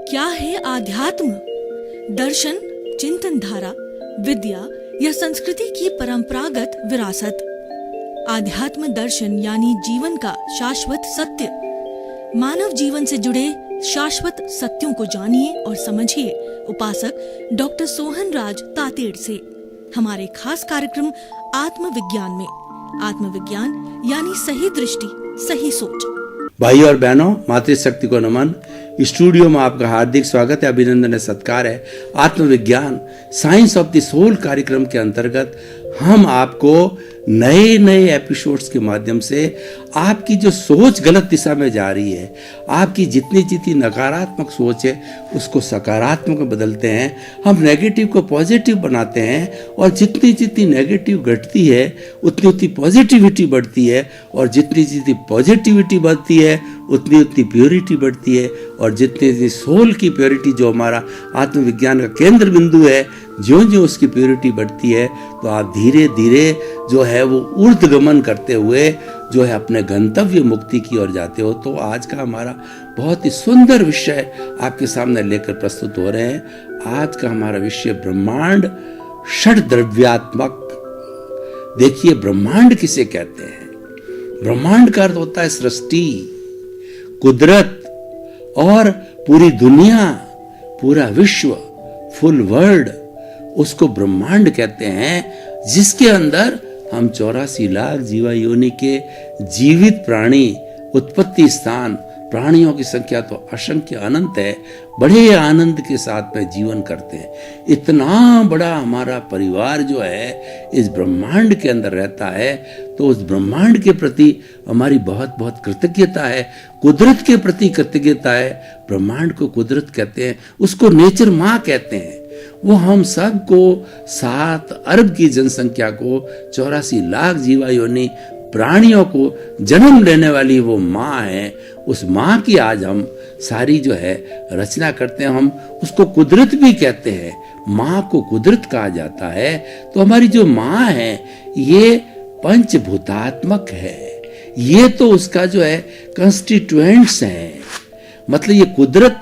क्या है आध्यात्म? दर्शन, चिंतन धारा, विद्या या संस्कृति की परंपरागत विरासत। आध्यात्म दर्शन यानी जीवन का शाश्वत सत्य। मानव जीवन से जुड़े शाश्वत सत्यों को जानिए और समझिए उपासक डॉक्टर सोहन राज तातेड़ से हमारे खास कार्यक्रम आत्मविज्ञान में। आत्मविज्ञान यानी सही दृष्टि, सही सोच। भाई और बहनों, मातृशक्ति को नमन। स्टूडियो में आपका हार्दिक स्वागत है, अभिनंदन है, सत्कार है। आत्मविज्ञान साइंस ऑफ द सोल कार्यक्रम के अंतर्गत हम आपको नए नए एपिसोड्स के माध्यम से आपकी जो सोच गलत दिशा में जा रही है, आपकी जितनी नकारात्मक सोच है उसको सकारात्मक में बदलते हैं। हम नेगेटिव को पॉजिटिव बनाते हैं और जितनी नेगेटिव घटती है उतनी पॉजिटिविटी बढ़ती है, और जितनी पॉजिटिविटी बढ़ती है उतनी प्योरिटी बढ़ती है, और जितनी सोल की प्योरिटी जो हमारा आत्मविज्ञान का केंद्र बिंदु है, ज्यों उसकी प्योरिटी बढ़ती है तो आप धीरे धीरे जो है वो ऊर्ध्वगमन करते हुए जो है अपने गंतव्य मुक्ति की ओर जाते हो। तो आज का हमारा बहुत ही सुंदर विषय आपके सामने लेकर प्रस्तुत हो रहे हैं। आज का हमारा विषय ब्रह्मांड षड द्रव्यात्मक। देखिए, ब्रह्मांड किसे कहते हैं? ब्रह्मांड का अर्थ होता है सृष्टि, कुदरत और पूरी दुनिया, पूरा विश्व, फुल वर्ल्ड, उसको ब्रह्मांड कहते हैं। जिसके अंदर हम 84 लाख जीवा योनि के जीवित प्राणी, उत्पत्ति स्थान, प्राणियों की संख्या तो असंख्य अनंत है, बड़े आनंद के साथ में जीवन करते हैं। इतना बड़ा हमारा परिवार जो है इस ब्रह्मांड के अंदर रहता है, तो उस ब्रह्मांड के प्रति हमारी बहुत बहुत कृतज्ञता है। कुदरत के प्रति कृतज्ञता है। ब्रह्मांड को कुदरत कहते हैं, उसको नेचर माँ कहते हैं। वो हम सब को 7 अरब की जनसंख्या को 84 लाख जीवा योनि प्राणियों को जन्म लेने वाली वो माँ है। उस माँ की आज हम सारी जो है रचना करते हैं। हम उसको कुदरत भी कहते हैं, माँ को कुदरत कहा जाता है। तो हमारी जो माँ है ये पंचभूतात्मक है। ये तो उसका जो है कंस्टिट्यूएंट्स हैं। मतलब ये कुदरत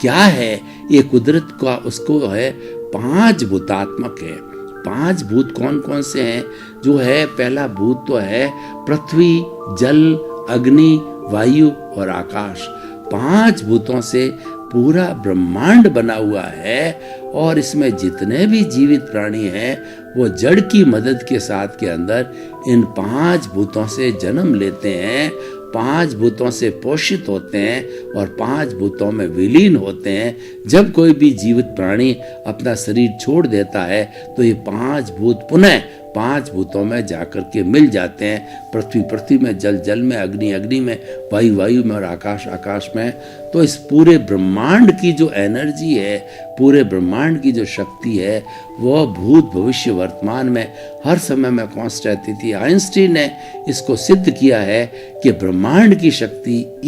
क्या है? ये कुदरत का उसको है 5 भूतात्मक है। 5 भूत कौन कौन से हैं? जो है पहला भूत तो है पृथ्वी, जल, अग्नि, वायु और आकाश। 5 भूतों से पूरा ब्रह्मांड बना हुआ है, और इसमें जितने भी जीवित प्राणी हैं वो जड़ की मदद के साथ के अंदर इन 5 भूतों से जन्म लेते हैं, 5 भूतों से पोषित होते हैं और 5 भूतों में विलीन होते हैं। जब कोई भी जीवित प्राणी अपना शरीर छोड़ देता है तो ये 5 भूत पुनः 5 भूतों में जाकर के मिल जाते हैं। पृथ्वी में, जल में, अग्नि में, वायु में और आकाश में। तो इस पूरे ब्रह्मांड की जो एनर्जी है, पूरे ब्रह्मांड की जो शक्ति है, वह भूत भविष्य वर्तमान में हर समय में कांस्टेंट रहती थी। आइंस्टीन ने इसको सिद्ध किया है कि ब्रह्मांड की शक्ति E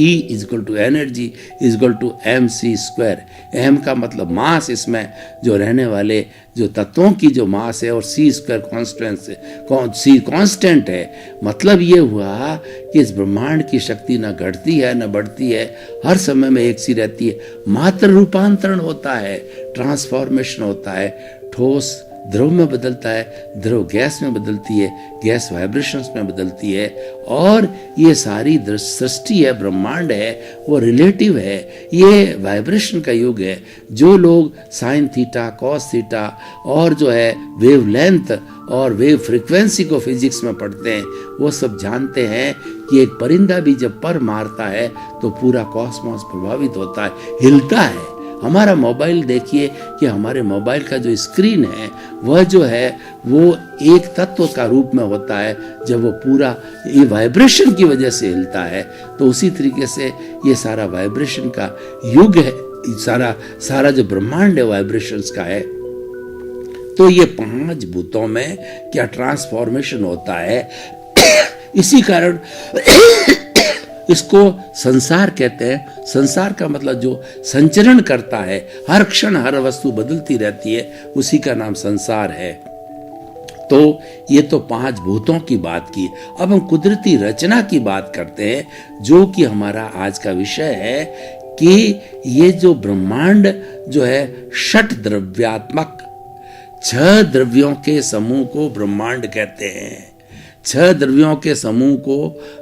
एनर्जी mc²। m का मतलब मास, इसमें जो रहने वाले जो तत्वों की जो मास है, और c² कांस्टेंट है। मतलब ये हुआ कि इस ब्रह्मांड की शक्ति न घटती है न बढ़ती है, हर समय में एक सी रहती है। मात्र रूपांतरण होता है, ट्रांसफॉर्मेशन होता है। ठोस द्रव में बदलता है, द्रव गैस में बदलती है, गैस वाइब्रेशंस में बदलती है। और ये सारी सृष्टि है, ब्रह्मांड है, वो रिलेटिव है। ये वाइब्रेशन का युग है। जो लोग साइन थीटा, कॉस थीटा और जो है वेव लेंथ और वेव फ्रीक्वेंसी को फिजिक्स में पढ़ते हैं, वो सब जानते हैं कि एक परिंदा भी जब पर मारता है तो पूरा कॉस्मोस प्रभावित होता है, हिलता है। हमारा मोबाइल देखिए कि हमारे मोबाइल का जो स्क्रीन है वह जो है वो एक तत्व का रूप में होता है। जब वो पूरा ये वाइब्रेशन की वजह से हिलता है, तो उसी तरीके से ये सारा वाइब्रेशन का युग है। सारा जो ब्रह्मांड है वाइब्रेशंस का है। तो ये 5 भूतों में क्या ट्रांसफॉर्मेशन होता है। इसी कारण इसको संसार कहते हैं। संसार का मतलब जो संचरण करता है, हर क्षण हर वस्तु बदलती रहती है, उसी का नाम संसार है। तो ये तो 5 भूतों की बात की। अब हम कुदरती रचना की बात करते हैं, जो कि हमारा आज का विषय है कि ये जो ब्रह्मांड जो है षट द्रव्यात्मक, 6 द्रव्यों के समूह को ब्रह्मांड कहते हैं। 6 द्रव्यों के समूह को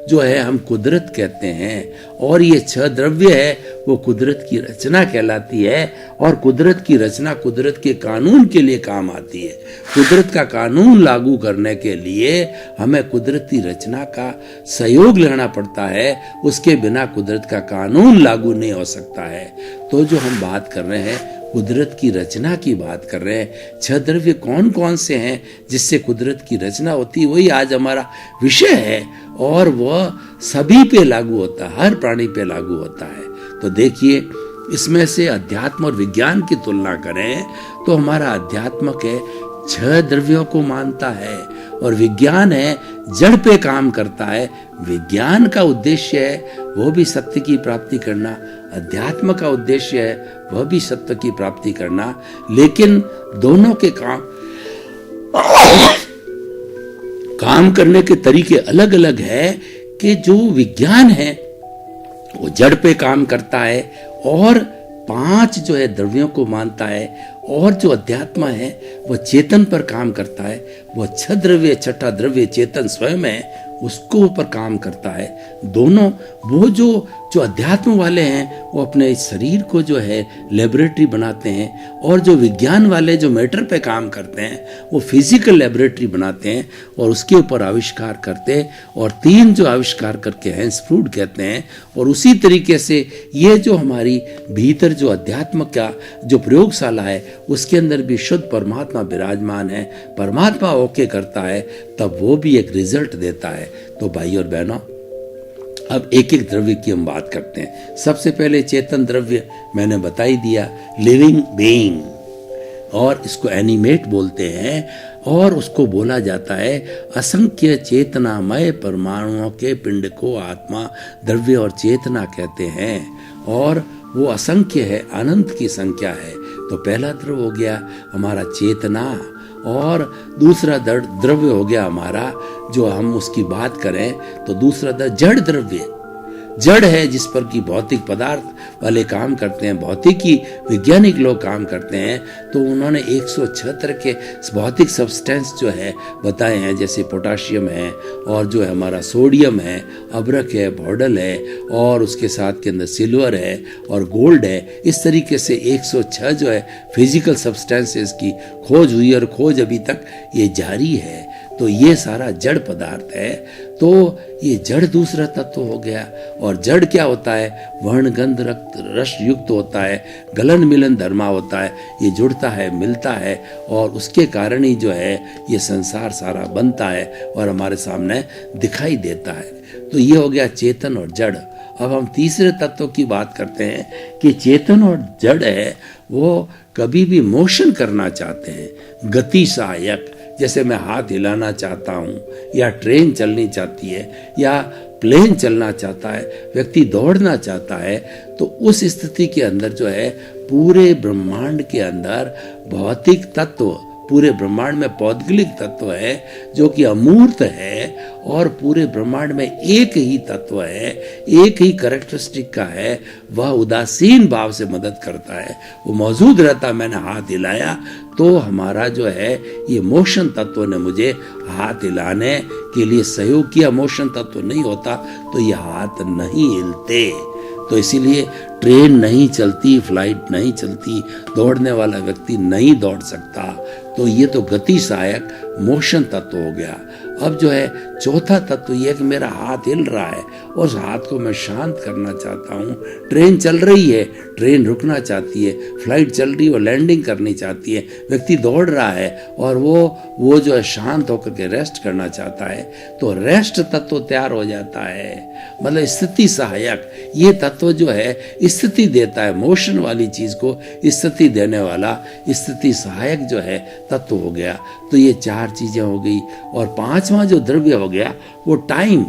जो है हम कुदरत कहते हैं, और ये 6 द्रव्य है वो कुदरत की रचना कहलाती है। और कुदरत की रचना कुदरत के कानून के लिए काम आती है। कुदरत का कानून लागू करने के लिए हमें कुदरती रचना का सहयोग लेना पड़ता है, उसके बिना कुदरत का कानून लागू नहीं हो सकता है। तो जो हम बात कर रहे हैं कुदरत की रचना की बात कर रहे हैं, 6 द्रव्य कौन कौन से हैं जिससे कुदरत की रचना होती है, वही आज हमारा विषय है। और वह सभी पे लागू होता है, हर प्राणी पे लागू होता है। तो देखिए, इसमें से अध्यात्म और विज्ञान की तुलना करें तो हमारा अध्यात्म है 6 द्रव्यों को मानता है, और विज्ञान है जड़ पे काम करता है। विज्ञान का उद्देश्य है वो भी सत्य की प्राप्ति करना, अध्यात्म का उद्देश्य है वह भी सत्य की प्राप्ति करना, लेकिन दोनों के काम करने के तरीके अलग अलग है। कि जो विज्ञान है वो जड़ पे काम करता है और 5 जो है द्रव्यों को मानता है, और जो अध्यात्म है वह चेतन पर काम करता है। वह 6 द्रव्य, 6ठा द्रव्य चेतन स्वयं है, उसको ऊपर काम करता है। दोनों वो जो अध्यात्म वाले हैं वो अपने शरीर को जो है लेबोरेटरी बनाते हैं, और जो विज्ञान वाले जो मैटर पे काम करते हैं वो फिजिकल लेबोरेटरी बनाते हैं और उसके ऊपर आविष्कार करते हैं। और 3 जो आविष्कार करके हैंस फ्रूड कहते हैं। और उसी तरीके से ये जो हमारी भीतर जो अध्यात्म का जो प्रयोगशाला है उसके अंदर भी शुद्ध परमात्मा विराजमान है, परमात्मा ओके करता है, तब वो भी एक रिजल्ट देता है। तो भाई और बहनों, अब एक एक द्रव्य की हम बात करते हैं। सबसे पहले चेतन द्रव्य मैंने बता ही दिया, लिविंग बीइंग, और इसको एनिमेट बोलते हैं, और उसको बोला जाता है असंख्य चेतनामय परमाणुओं के पिंड को आत्मा, द्रव्य और चेतना कहते हैं। और वो असंख्य है, अनंत की संख्या है। तो पहला द्रव्य हो गया हमारा चेतना, और दूसरा द्रव्य हो गया हमारा, जो हम उसकी बात करें तो दूसरा जड़ द्रव्य। जड़ है जिस पर कि भौतिक पदार्थ वाले काम करते हैं, भौतिकी वैज्ञानिक लोग काम करते हैं। तो उन्होंने 176 के भौतिक सब्सटेंस जो है बताए हैं, जैसे पोटाशियम है, और जो है हमारा सोडियम है, अबरक है, भॉडल है, और उसके साथ के अंदर सिल्वर है और गोल्ड है। इस तरीके से 106 जो है फिजिकल सब्सटेंसेस की खोज हुई, और खोज अभी तक ये जारी है। तो ये सारा जड़ पदार्थ है। तो ये जड़ दूसरा तत्व हो गया। और जड़ क्या होता है? वर्ण गंध रक्त रस युक्त होता है, गलन मिलन धर्मा होता है, ये जुड़ता है, मिलता है, और उसके कारण ही जो है ये संसार सारा बनता है और हमारे सामने दिखाई देता है। तो ये हो गया चेतन और जड़। अब हम तीसरे तत्व की बात करते हैं कि चेतन और जड़ है वो कभी भी मोशन करना चाहते हैं, गति सहायक। जैसे मैं हाथ हिलाना चाहता हूँ, या ट्रेन चलनी चाहती है, या प्लेन चलना चाहता है, व्यक्ति दौड़ना चाहता है, तो उस स्थिति के अंदर जो है पूरे ब्रह्मांड के अंदर भौतिक तत्व, पूरे ब्रह्मांड में पौद्गलिक तत्व है जो कि अमूर्त है, और पूरे ब्रह्मांड में एक ही तत्व है, एक ही कैरेक्टरिस्टिक का है, वह उदासीन भाव से मदद करता है, वो मौजूद रहता। मैंने हाथ हिलाया तो हमारा जो है ये मोशन तत्व ने मुझे हाथ हिलाने के लिए सहयोग किया। मोशन तत्व नहीं होता तो ये हाथ नहीं हिलते। तो इसीलिए ट्रेन नहीं चलती, फ्लाइट नहीं चलती, दौड़ने वाला व्यक्ति नहीं दौड़ सकता। तो ये तो गति सहायक मोशन तत्व हो गया। अब जो है चौथा तत्व ये है कि मेरा हाथ हिल रहा है और उस हाथ को मैं शांत करना चाहता हूँ। ट्रेन चल रही है, ट्रेन रुकना चाहती है, फ्लाइट चल रही है, वो लैंडिंग करनी चाहती है, व्यक्ति दौड़ रहा है और वो जो है शांत होकर के रेस्ट करना चाहता है, तो रेस्ट तत्व तैयार हो जाता है। मतलब स्थिति सहायक ये तत्व जो है स्थिति देता है, मोशन वाली चीज को स्थिति देने वाला स्थिति सहायक जो है तत्व हो गया। तो ये चार चीजें हो गई। और पांचवा जो द्रव्य हो गया वो टाइम।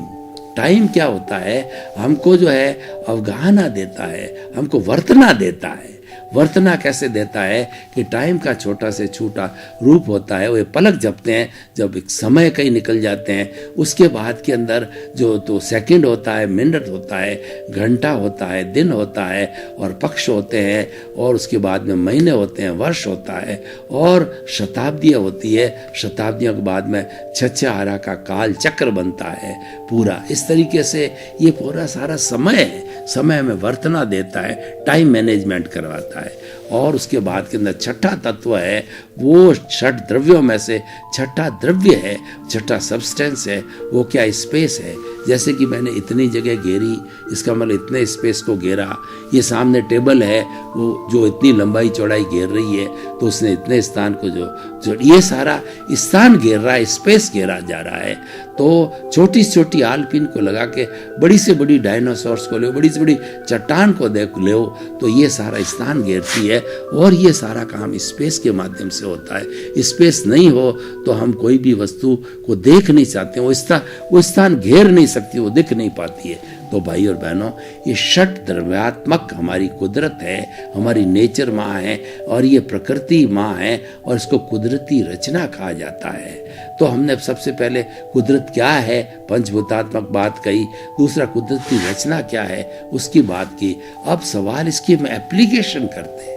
टाइम क्या होता है? हमको जो है अवगाहना देता है, हमको वर्तना देता है। वर्तना कैसे देता है कि टाइम का छोटा से छोटा रूप होता है, वो पलक झपकते हैं जब एक समय कहीं निकल जाते हैं, उसके बाद के अंदर जो तो सेकंड होता है, मिनट होता है, घंटा होता है, दिन होता है और पक्ष होते हैं, और उसके बाद में महीने होते हैं, वर्ष होता है और शताब्दियाँ होती है। शताब्दियों के बाद में छछारा का काल चक्र बनता है पूरा। इस तरीके से ये पूरा सारा समय है, समय में वर्तना देता है, टाइम मैनेजमेंट करवाता है। और उसके बाद के अंदर छठा तत्व है, वो छठ द्रव्यों में से छठा द्रव्य है, छठा सब्सटेंस है, वो क्या स्पेस है। जैसे कि मैंने इतनी जगह घेरी, इसका मतलब इतने स्पेस को घेरा। ये सामने टेबल है, वो जो इतनी लंबाई चौड़ाई घेर रही है, तो उसने इतने स्थान को जो ये सारा स्थान घेर रहा है, स्पेस घेरा जा रहा है। तो छोटी से छोटी आलपिन को लगा के बड़ी से बड़ी डायनासोर्स को ले, बड़ी से बड़ी चट्टान को देख लो, तो ये सारा स्थान घेरती है। और ये सारा काम स्पेस के माध्यम से होता है। स्पेस नहीं हो तो हम कोई भी वस्तु को देख नहीं सकते, वो स्थान घेर नहीं सकती, वो दिख नहीं पाती है। तो भाई और बहनों, ये षट द्रव्यात्मक हमारी कुदरत है, हमारी नेचर माँ है, और ये प्रकृति माँ है, और इसको कुदरती रचना कहा जाता है। तो हमने सबसे पहले कुदरत क्या है, पंचभूतात्मक बात कही, दूसरा कुदरती रचना क्या है उसकी बात की। अब सवाल इसकी हम एप्लीकेशन करते हैं।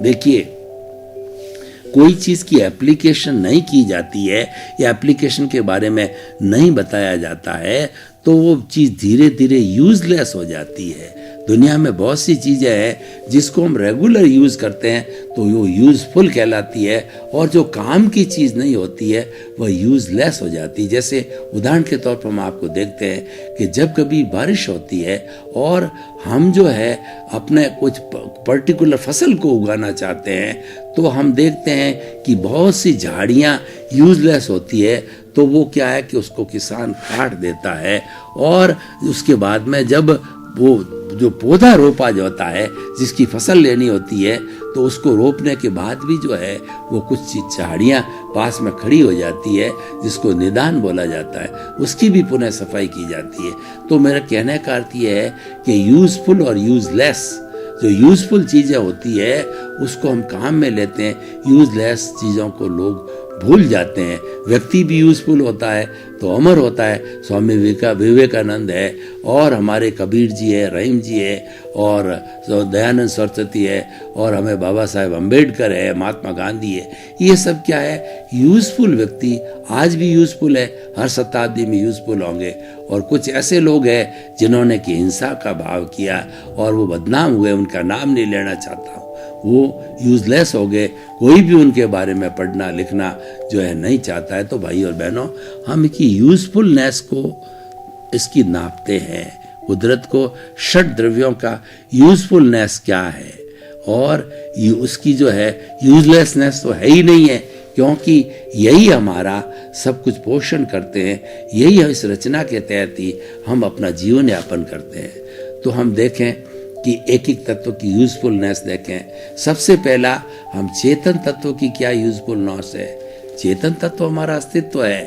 देखिए, कोई चीज़ की एप्लीकेशन नहीं की जाती है या एप्लीकेशन के बारे में नहीं बताया जाता है तो वो चीज़ धीरे धीरे यूजलेस हो जाती है। दुनिया में बहुत सी चीज़ें हैं जिसको हम रेगुलर यूज़ करते हैं तो वो यूज़फुल कहलाती है, और जो काम की चीज़ नहीं होती है वह यूज़लेस हो जाती है। जैसे उदाहरण के तौर पर हम आपको देखते हैं कि जब कभी बारिश होती है और हम जो है अपने कुछ पर्टिकुलर फसल को उगाना चाहते हैं, तो हम देखते हैं कि बहुत सी झाड़ियाँ यूज़लेस होती है, तो वो क्या है कि उसको किसान काट देता है, और उसके बाद में जब वो जो पौधा रोपा जाता है, जिसकी फसल लेनी होती है, तो उसको रोपने के बाद भी जो है वो कुछ झाड़ियाँ पास में खड़ी हो जाती है, जिसको निदान बोला जाता है, उसकी भी पुनः सफाई की जाती है। तो मेरा कहने का अर्थ ये है कि यूजफुल और यूजलेस, जो यूजफुल चीज़ें होती है उसको हम काम में लेते हैं, यूजलेस चीज़ों को लोग भूल जाते हैं। व्यक्ति भी यूजफुल होता है तो अमर होता है। स्वामी विवेकानंद है, और हमारे कबीर जी है, रहीम जी है, और दयानंद सरस्वती है, और हमें बाबा साहेब अम्बेडकर है, महात्मा गांधी है। ये सब क्या है, यूजफुल व्यक्ति आज भी यूजफुल है, हर शताब्दी में यूजफुल होंगे। और कुछ ऐसे लोग हैं जिन्होंने कि हिंसा का भाव किया और वो बदनाम हुए, उनका नाम नहीं लेना चाहता हूँ, वो यूजलेस हो गए, कोई भी उनके बारे में पढ़ना लिखना जो है नहीं चाहता है। तो भाई और बहनों, हम की यूजफुलनेस को इसकी नापते हैं, कुदरत को षट द्रव्यों का यूजफुलनेस क्या है, और उसकी जो है यूजलेसनेस तो है ही नहीं है, क्योंकि यही हमारा सब कुछ पोषण करते हैं, यही इस रचना के तहत ही हम अपना जीवन यापन करते हैं। तो हम देखें कि एक एक तत्व की यूजफुलनेस देखें। सबसे पहला, हम चेतन तत्व की क्या यूजफुलनेस है। चेतन तत्व हमारा अस्तित्व है,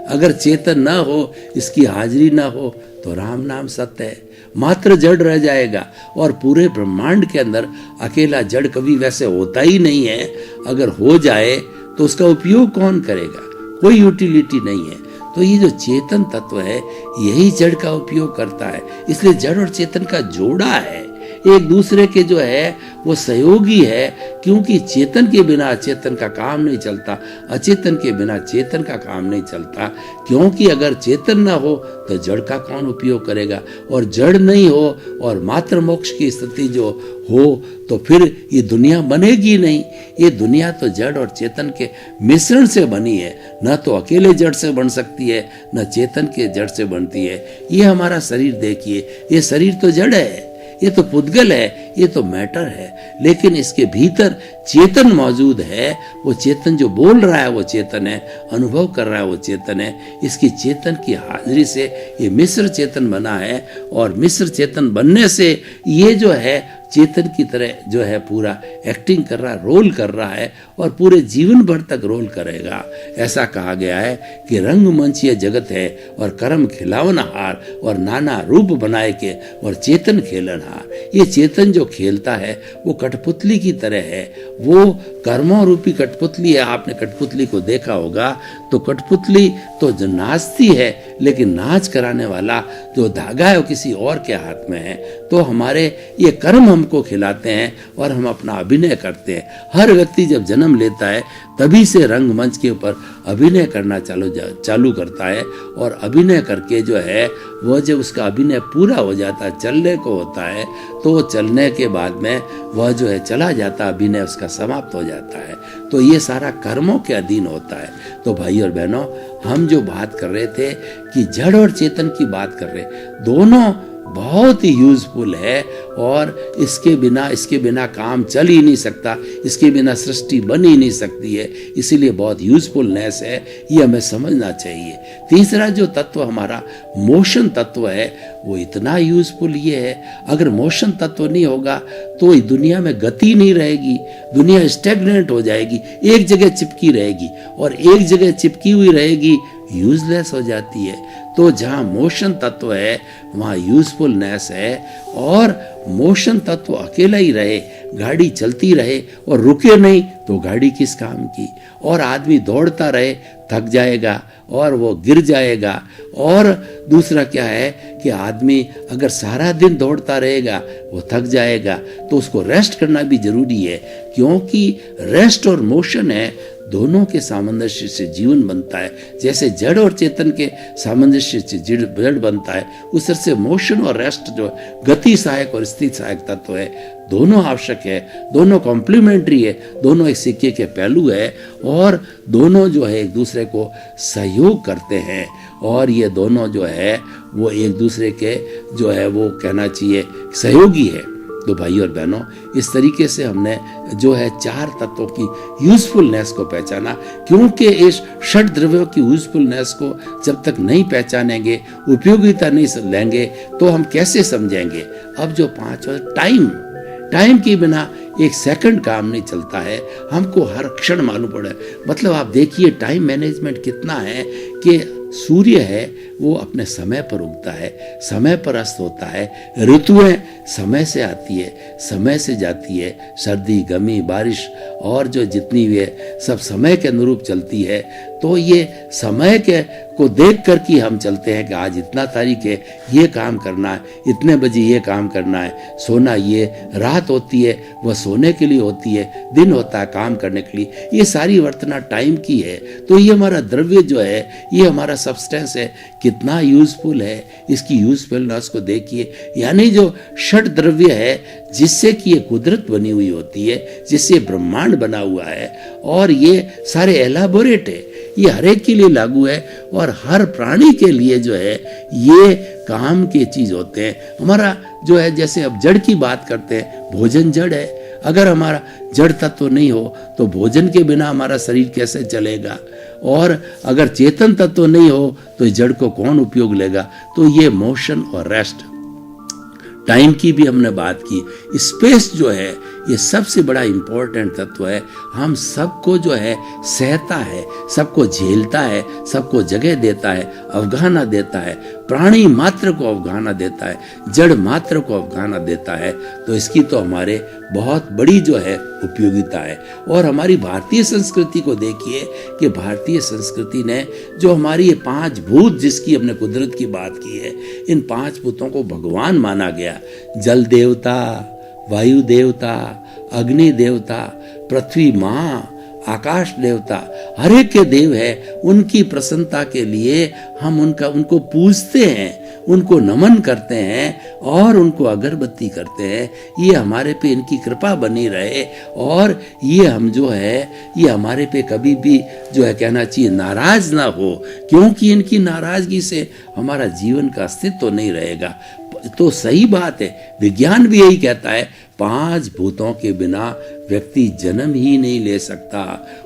अगर चेतन ना हो, इसकी हाजिरी ना हो, तो राम नाम सत्य है, मात्र जड़ रह जाएगा। और पूरे ब्रह्मांड के अंदर अकेला जड़ कभी वैसे होता ही नहीं है। अगर हो जाए तो उसका उपयोग कौन करेगा, कोई यूटिलिटी नहीं है। तो ये जो चेतन तत्व है यही जड़ का उपयोग करता है। इसलिए जड़ और चेतन का जोड़ा है, एक दूसरे के जो है वो सहयोगी है, क्योंकि चेतन के बिना अचेतन का काम नहीं चलता, अचेतन के बिना चेतन का काम नहीं चलता। क्योंकि अगर चेतन ना हो तो जड़ का कौन उपयोग करेगा, और जड़ नहीं हो और मात्र मोक्ष की स्थिति जो हो तो फिर ये दुनिया बनेगी नहीं। ये दुनिया तो जड़ और चेतन के मिश्रण से बनी है, न तो अकेले जड़ से बन सकती है, न चेतन के जड़ से बनती है। ये हमारा शरीर देखिए, ये शरीर तो जड़ है, ये तो पुद्गल है, ये तो मैटर है, लेकिन इसके भीतर चेतन मौजूद है। वो चेतन जो बोल रहा है वो चेतन है, अनुभव कर रहा है वो चेतन है। इसकी चेतन की हाजिरी से ये मिश्र चेतन बना है, और मिश्र चेतन बनने से ये जो है चेतन की तरह जो है पूरा एक्टिंग कर रहा, रोल कर रहा है और पूरे जीवन भर तक रोल करेगा। ऐसा कहा गया है कि रंगमंच ये जगत है और कर्म खिलावनहार और नाना रूप बनाए के और चेतन खेलनहार। ये चेतन जो खेलता है वो कठपुतली की तरह है, वो कर्मों रूपी कठपुतली है। आपने कठपुतली को देखा होगा तो कठपुतली तो जो नाचती है, लेकिन नाच कराने वाला जो धागा है वो किसी और के हाथ में है। तो हमारे ये कर्म हमको खिलाते हैं और हम अपना अभिनय करते हैं। हर व्यक्ति जब जन्म लेता है तभी से रंगमंच के ऊपर अभिनय करना चालू करता है और अभिनय करके जो है वह जब उसका अभिनय पूरा हो जाता है, चलने को होता है, तो चलने के बाद में वह जो है चला जाता, अभिनय उसका समाप्त हो जाता है। तो ये सारा कर्मों के अधीन होता है। तो भाई और बहनों, हम जो बात कर रहे थे कि जड़ और चेतन की बात कर रहे, दोनों बहुत ही यूजफुल है और इसके बिना काम चल ही नहीं सकता, इसके बिना सृष्टि बन ही नहीं सकती है। इसीलिए बहुत यूजफुलनेस है, ये हमें समझना चाहिए। तीसरा जो तत्व हमारा मोशन तत्व है वो इतना यूजफुल ये है, अगर मोशन तत्व नहीं होगा तो दुनिया में गति नहीं रहेगी, दुनिया स्टेगनेंट हो जाएगी, एक जगह चिपकी रहेगी और एक जगह चिपकी हुई रहेगी यूजलेस हो जाती है। तो जहाँ मोशन तत्व है वहाँ यूजफुलनेस है और मोशन तत्व अकेला ही रहे, गाड़ी चलती रहे और रुके नहीं तो गाड़ी किस काम की। और आदमी दौड़ता रहे थक जाएगा और वो गिर जाएगा। और दूसरा क्या है कि आदमी अगर सारा दिन दौड़ता रहेगा वो थक जाएगा, तो उसको रेस्ट करना भी जरूरी है, क्योंकि रेस्ट और मोशन है दोनों के सामंजस्य से जीवन बनता है। जैसे जड़ और चेतन के सामंजस्य से जड़ बनता है, उस तरह से मोशन और रेस्ट जो गति सहायक और स्थिति सहायक तत्व है, दोनों आवश्यक है, दोनों कॉम्प्लीमेंट्री है, दोनों एक सिक्के के पहलू है और दोनों जो है एक दूसरे को सहयोग करते हैं। और ये दोनों जो है वो एक दूसरे के जो है वो कहना चाहिए सहयोगी है। तो भाई और बहनों, इस तरीके से हमने जो है चार तत्वों की यूजफुलनेस को पहचाना, क्योंकि इस षट द्रव्यों की यूजफुलनेस को जब तक नहीं पहचानेंगे, उपयोगिता नहीं लेंगे, तो हम कैसे समझेंगे। अब जो पांचवा टाइम के बिना एक सेकंड काम नहीं चलता है, हमको हर क्षण मालूम पड़े। मतलब आप देखिए टाइम मैनेजमेंट कितना है कि सूर्य है वो अपने समय पर उगता है, समय पर अस्त होता है, ऋतुएं समय से आती है, समय से जाती है, सर्दी गर्मी बारिश और जो जितनी भी है सब समय के अनुरूप चलती है। तो ये समय के को देख कर के हम चलते हैं कि आज इतना तारीख है, ये काम करना है, इतने बजे ये काम करना है, सोना, ये रात होती है वह सोने के लिए होती है, दिन होता है काम करने के लिए। ये सारी वर्तना टाइम की है। तो ये हमारा द्रव्य जो है, ये हमारा सब्सटेंस है, कितना यूजफुल है, इसकी यूजफुलनेस को देखिए। यानी जो षट द्रव्य है जिससे कि ये कुदरत बनी हुई होती है, जिससे ब्रह्मांड बना हुआ है और ये सारे एलाबोरेट है, ये हर एक के लिए लागू है और हर प्राणी के लिए जो है ये काम के चीज होते हैं। हमारा जो है, जैसे अब जड़ की बात करते हैं, भोजन जड़ है। अगर हमारा जड़ तत्व नहीं हो तो भोजन के बिना हमारा शरीर कैसे चलेगा, और अगर चेतन तत्व नहीं हो तो जड़ को कौन उपयोग लेगा। तो ये मोशन और रेस्ट, टाइम की भी हमने बात की। स्पेस जो है ये सबसे बड़ा इंपॉर्टेंट तत्व है। हम सबको जो है सहता है, सबको झेलता है, सबको जगह देता है, अवगाहना देता है, प्राणी मात्र को अवगाहना देता है, जड़ मात्र को अवगाहना देता है। तो इसकी तो हमारे बहुत बड़ी जो है उपयोगिता है। और हमारी भारतीय संस्कृति को देखिए कि भारतीय संस्कृति ने जो हमारी ये पांच भूत जिसकी हमने कुदरत की बात की है, इन पांच भूतों को भगवान माना गया। जल देवता, वायु देवता, अग्नि देवता, पृथ्वी माँ, आकाश देवता, हर एक के देव है। उनकी प्रसन्नता के लिए हम उनको पूजते हैं, उनको नमन करते हैं और उनको अगरबत्ती करते हैं। ये हमारे पे इनकी कृपा बनी रहे और ये हम जो है ये हमारे पे कभी भी जो है कहना चाहिए नाराज ना हो, क्योंकि इनकी नाराजगी से हमारा जीवन का अस्तित्व नहीं रहेगा। तो सही बात है, विज्ञान भी यही कहता है, 5 भूतों के बिना व्यक्ति जन्म ही नहीं ले सकता,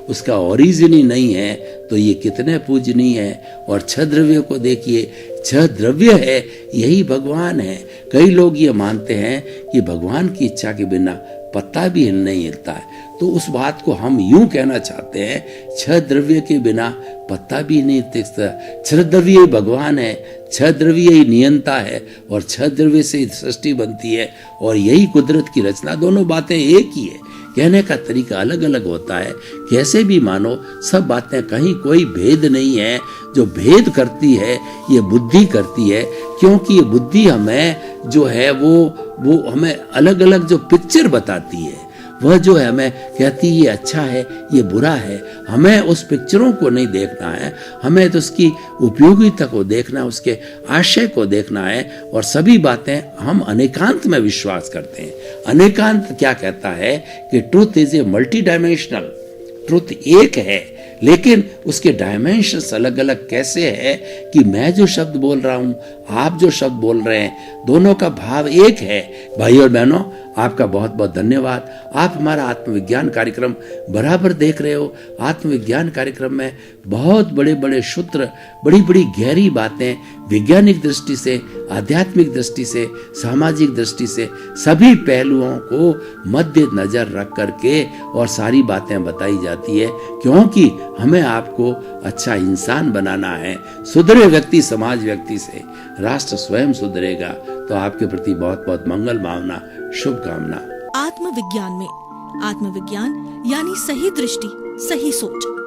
उसका ओरिजिन ही नहीं है, तो ये कितने पूजनीय है। और 6 द्रव्य को देखिए, 6 द्रव्य है, यही भगवान है। कई लोग ये मानते हैं कि भगवान की इच्छा के बिना पत्ता भी नहीं हिलता है, तो उस बात को हम यूं कहना चाहते हैं, 6 द्रव्य के बिना पत्ता भी नहीं टिकता। 6 द्रव्य भगवान है, 6 द्रव्य ही नियंता है, और 6 द्रव्य से सृष्टि बनती है, और यही कुदरत की रचना। दोनों बातें एक ही है, कहने का तरीका अलग अलग होता है। कैसे भी मानो, सब बातें, कहीं कोई भेद नहीं है। जो भेद करती है ये बुद्धि करती है, क्योंकि ये बुद्धि हमें जो है वो हमें अलग अलग जो पिक्चर बताती है, वह जो है हमें कहती है ये अच्छा है, ये बुरा है। हमें उस पिक्चरों को नहीं देखना है, हमें तो उसकी उपयोगिता को देखना है, उसके आशय को देखना है। और सभी बातें हम अनेकांत में विश्वास करते हैं। अनेकांत क्या कहता है कि truth is a multi dimensional, truth एक है, लेकिन उसके डायमेंशंस अलग अलग कैसे है कि मैं जो शब्द बोल रहा हूं, आप जो शब्द बोल रहे हैं, दोनों का भाव एक है। भाई और बहनों, आपका बहुत बहुत धन्यवाद। आप हमारा आत्मविज्ञान कार्यक्रम बराबर देख रहे हो। आत्मविज्ञान कार्यक्रम में बहुत बड़े बड़े सूत्र, बड़ी बड़ी गहरी बातें, वैज्ञानिक दृष्टि से, आध्यात्मिक दृष्टि से, सामाजिक दृष्टि से, सभी पहलुओं को मद्दे नजर रख करके और सारी बातें बताई जाती है, क्योंकि हमें आपको अच्छा इंसान बनाना है। सुधरे व्यक्ति समाज व्यक्ति से राष्ट्र स्वयं सुधरेगा। तो आपके प्रति बहुत बहुत मंगल भावना, शुभकामना। आत्मविज्ञान में आत्मविज्ञान यानी सही दृष्टि, सही सोच।